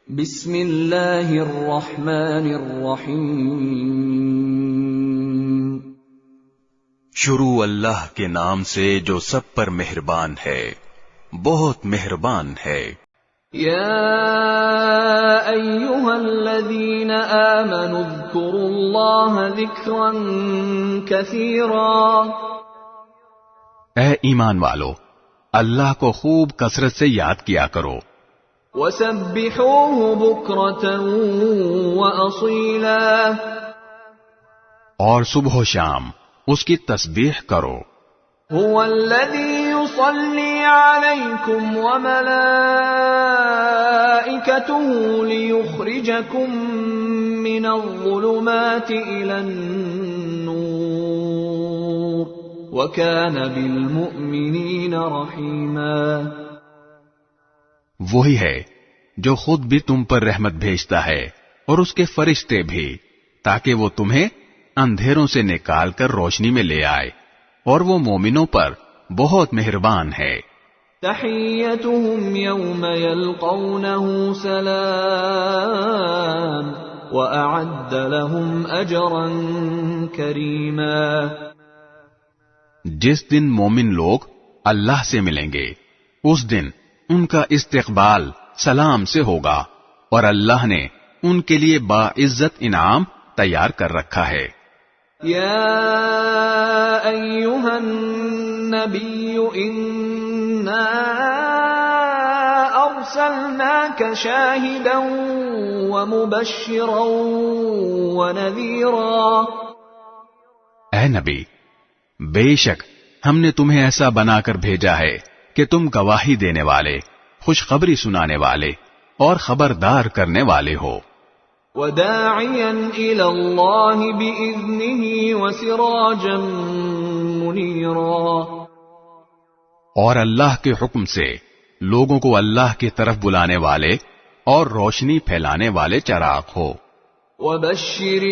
بسم اللہ الرحمن الرحیم۔ شروع اللہ کے نام سے جو سب پر مہربان ہے، بہت مہربان ہے۔ یا ایھا الذین آمنوا اذکروا اللہ ذکرا کثیرا۔ اے ایمان والو، اللہ کو خوب کثرت سے یاد کیا کرو۔ وسبحوه بکرة وأصیلا۔ اور صبح و شام اس کی تسبیح کرو۔ هو الذی یصلی علیکم وملائکته لیخرجکم من الظلمات الی النور وکان بالمؤمنین رحیما۔ وہی ہے جو خود بھی تم پر رحمت بھیجتا ہے اور اس کے فرشتے بھی، تاکہ وہ تمہیں اندھیروں سے نکال کر روشنی میں لے آئے، اور وہ مومنوں پر بہت مہربان ہے۔ تحیتهم یوم یلقونه سلام واعد لهم اجرا کریما۔ جس دن مومن لوگ اللہ سے ملیں گے، اس دن ان کا استقبال سلام سے ہوگا، اور اللہ نے ان کے لیے باعزت انعام تیار کر رکھا ہے۔ یا ایھا النبی انا ارسلناک شاہدا ومبشرا ونذیرا۔ اے نبی، بے شک ہم نے تمہیں ایسا بنا کر بھیجا ہے کہ تم گواہی دینے والے، خوشخبری سنانے والے اور خبردار کرنے والے ہو۔ وداعیا الی اللہ باذنہ وسراجا منیرا۔ اور اللہ کے حکم سے لوگوں کو اللہ کی طرف بلانے والے اور روشنی پھیلانے والے چراغ ہو۔ وبشر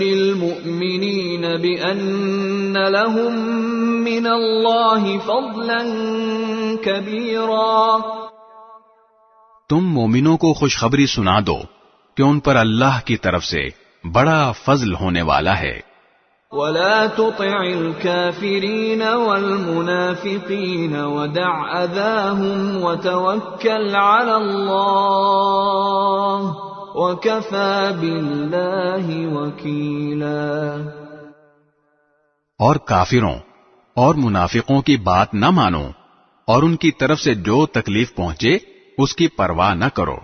المؤمنین بأن لهم من اللہ فضلا کبیرا۔ تم مومنوں کو خوشخبری سنا دو کہ ان پر اللہ کی طرف سے بڑا فضل ہونے والا ہے۔ ولا تطع الكافرین والمنافقین ودع اذاهم وتوکل علی اللہ وَكَفَى بِاللَّهِ وَكِيلًا۔ اور کافروں اور منافقوں کی بات نہ مانو، اور ان کی طرف سے جو تکلیف پہنچے اس کی پرواہ نہ کرو،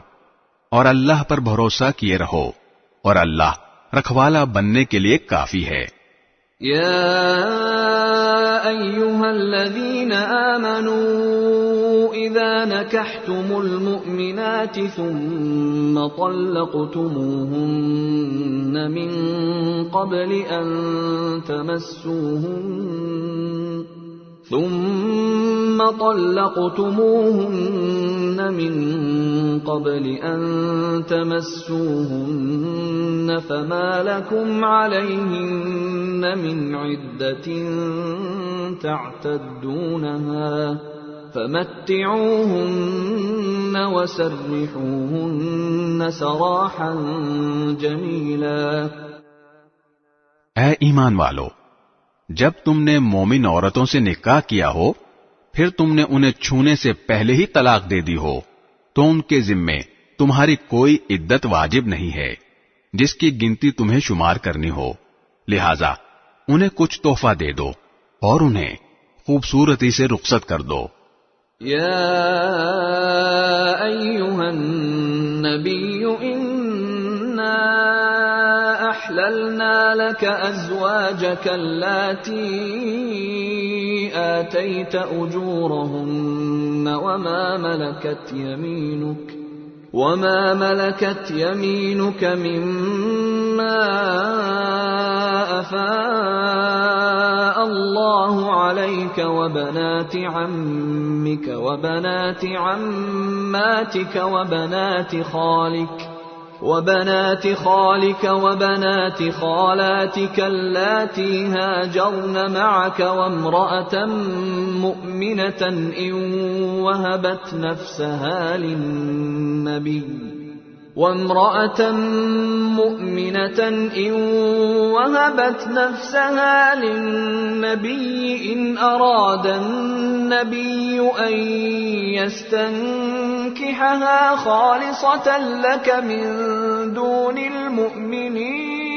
اور اللہ پر بھروسہ کیے رہو، اور اللہ رکھوالا بننے کے لیے کافی ہے۔ یا ایھا الذین آمنوا اذا نکحتم المؤمنات ثم طلقتموهن من قبل ان تمسوهن فما لكم عليهن من عدة تعتدونها فمتعوهن وسرحوهن سراحا جميلا۔ اے ایمان والو، جب تم نے مومن عورتوں سے نکاح کیا ہو، پھر تم نے انہیں چھونے سے پہلے ہی طلاق دے دی ہو، تو ان کے ذمے تمہاری کوئی عدت واجب نہیں ہے جس کی گنتی تمہیں شمار کرنی ہو، لہذا انہیں کچھ تحفہ دے دو اور انہیں خوبصورتی سے رخصت کر دو۔ یا ایھا النبی انا احللنا لك ازواجك اللاتي آتيت اجورهن وما ملكت يمينك مما أفاء الله عليك وبنات عمك وبنات عماتك وبنات خالك وبنات خالاتك اللاتي هاجرن معك وامرأة مؤمنة إن وهبت نفسها للنبي وامرأة مؤمنة إن وهبت نفسها للنبي إن أراد النبي أن يستنكحها خالصة لك من دون المؤمنين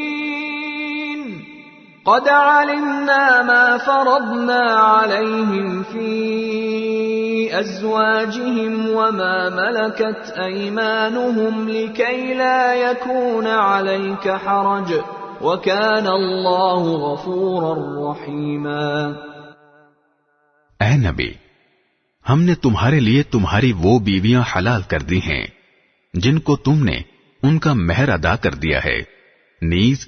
قد علمنا ما فرضنا عليهم في أزواجهم وما ملكت أيمانهم لكي لا يكون عليك حرج وكان الله غفورا رحيما۔ اے نبی، ہم نے تمہارے لیے تمہاری وہ بیویاں حلال کر دی ہیں جن کو تم نے ان کا مہر ادا کر دیا ہے، نیز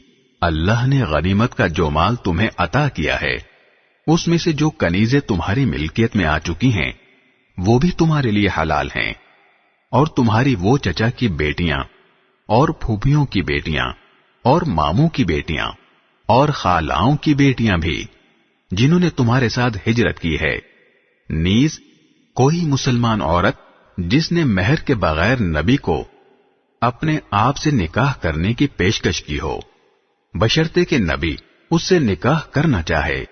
اللہ نے غنیمت کا جو مال تمہیں عطا کیا ہے اس میں سے جو کنیزیں تمہاری ملکیت میں آ چکی ہیں وہ بھی تمہارے لیے حلال ہیں، اور تمہاری وہ چچا کی بیٹیاں اور پھوپھیوں کی بیٹیاں اور ماموں کی بیٹیاں اور خالاؤں کی بیٹیاں بھی جنہوں نے تمہارے ساتھ ہجرت کی ہے، نیز کوئی مسلمان عورت جس نے مہر کے بغیر نبی کو اپنے آپ سے نکاح کرنے کی پیشکش کی ہو، بشرطے کہ نبی اس سے نکاح کرنا چاہے۔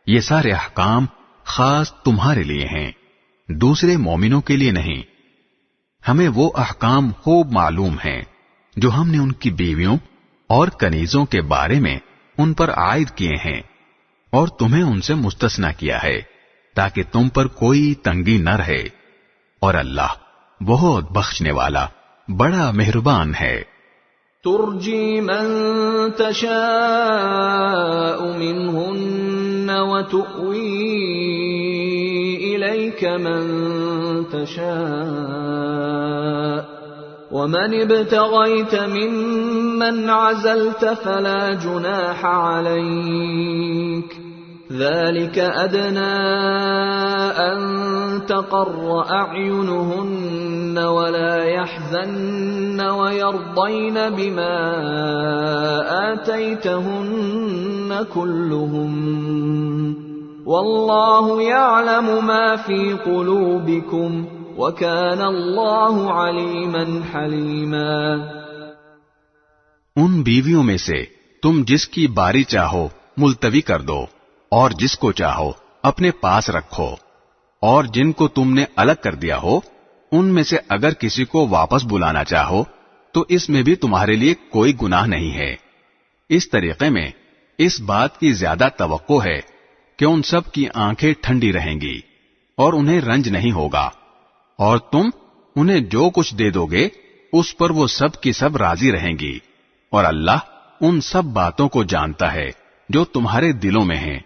یہ سارے احکام خاص تمہارے لیے ہیں، دوسرے مومنوں کے لیے نہیں۔ ہمیں وہ احکام خوب معلوم ہیں جو ہم نے ان کی بیویوں اور کنیزوں کے بارے میں ان پر عائد کیے ہیں، اور تمہیں ان سے مستثنا کیا ہے تاکہ تم پر کوئی تنگی نہ رہے، اور اللہ بہت بخشنے والا بڑا مہربان ہے۔ ترجی من تشاء منهن وتؤوی الیک من تشاء ومن ابتغیت ممن عزلت فلا جناح علیک ذلك أدنى أن تقر أعينهن ولا يحزن ويرضين بما آتيتهن كلهم والله يعلم ما في قلوبكم وكان الله عليما حليما۔ ان بیویوں میں سے تم جس کی باری چاہو ملتوی کر دو اور جس کو چاہو اپنے پاس رکھو، اور جن کو تم نے الگ کر دیا ہو ان میں سے اگر کسی کو واپس بلانا چاہو تو اس میں بھی تمہارے لیے کوئی گناہ نہیں ہے۔ اس طریقے میں اس بات کی زیادہ توقع ہے کہ ان سب کی آنکھیں ٹھنڈی رہیں گی اور انہیں رنج نہیں ہوگا، اور تم انہیں جو کچھ دے دو گے اس پر وہ سب کی سب راضی رہیں گی، اور اللہ ان سب باتوں کو جانتا ہے جو تمہارے دلوں میں ہیں،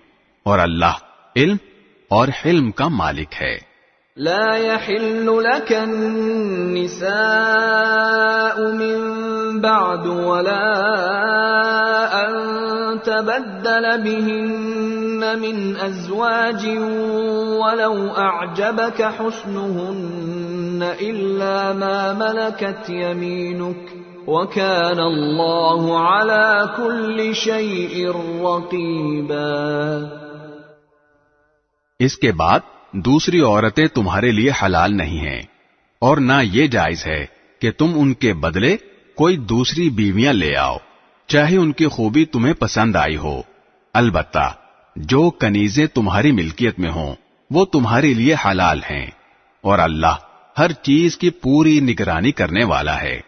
اور اللہ علم اور حلم کا مالک ہے۔ لا يحل لك النساء من بعد ولا أن تبدل بهن من أزواج ولو أعجبك حسنهن إلا ما ملكت يمينك وَكَانَ اللَّهُ عَلَى كُلِّ شَيْءٍ رَقِيبًا۔ اس کے بعد دوسری عورتیں تمہارے لیے حلال نہیں ہیں، اور نہ یہ جائز ہے کہ تم ان کے بدلے کوئی دوسری بیویاں لے آؤ، چاہے ان کی خوبی تمہیں پسند آئی ہو۔ البتہ جو کنیزیں تمہاری ملکیت میں ہوں وہ تمہارے لیے حلال ہیں، اور اللہ ہر چیز کی پوری نگرانی کرنے والا ہے۔